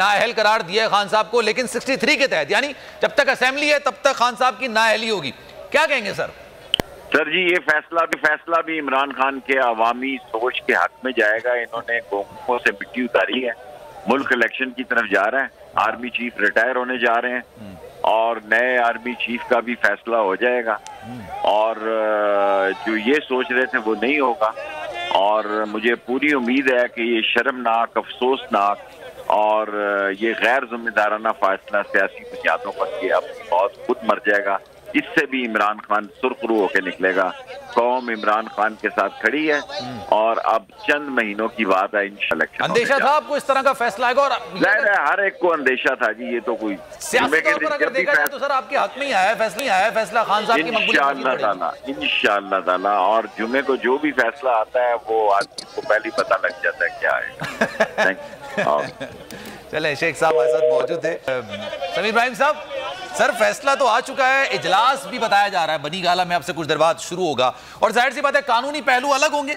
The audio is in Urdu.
نااہل قرار دیا ہے خان صاحب کو، لیکن 63 کے تحت، یعنی جب تک اسمبلی ہے تب تک خان صاحب کی نااہلی ہوگی. کیا کہیں گے سر؟ سر جی یہ فیصلہ بھی عمران خان کے عوامی سوچ کے حق میں جائے گا. انہوں نے قوموں سے مٹی اتاری ہے، ملک الیکشن کی طرف جا رہا ہے، آرمی چیف ریٹائر ہونے جا رہے ہیں اور نئے آرمی چیف کا بھی فیصلہ ہو جائے گا، اور جو یہ سوچ رہے تھے وہ نہیں ہوگا. اور مجھے پوری امید ہے کہ یہ شرمناک، افسوسناک اور یہ غیر ذمہ دارانہ فیصلہ سیاسی بنیادوں پر یہ اب بہت خود مر جائے گا. اس سے بھی عمران خان سرخ رو ہو کے نکلے گا. قوم عمران خان کے ساتھ کھڑی ہے اور اب چند مہینوں کی بات ہے انشاءاللہ. اندیشہ تھا آپ کو اس طرح کا فیصلہ آئے گا؟ اور ظاہر ہے ہر ایک کو اندیشہ تھا جی. یہ تو کوئی سیاسی طور پر اگر دیکھا جائے تو سر آپ کے حق میں ہی آیا ہے، فیصلہ آیا ہے، فیصلہ خان صاحب کی مقبولیت انشاءاللہ تعالی. اور جمعے کو جو بھی فیصلہ آتا ہے وہ آدمی کو پہلے پتہ لگ جاتا ہے کیا ہے. چلیں شیخ صاحب ہمارے ساتھ موجود تھے. سمیر ابراہیم صاحب، سر فیصلہ تو آ چکا ہے، اجلاس بھی بتایا جا رہا ہے بنی گالہ میں اب سے کچھ دیر بعد شروع ہوگا، اور ظاہر سی بات ہے قانونی پہلو الگ ہوں گے.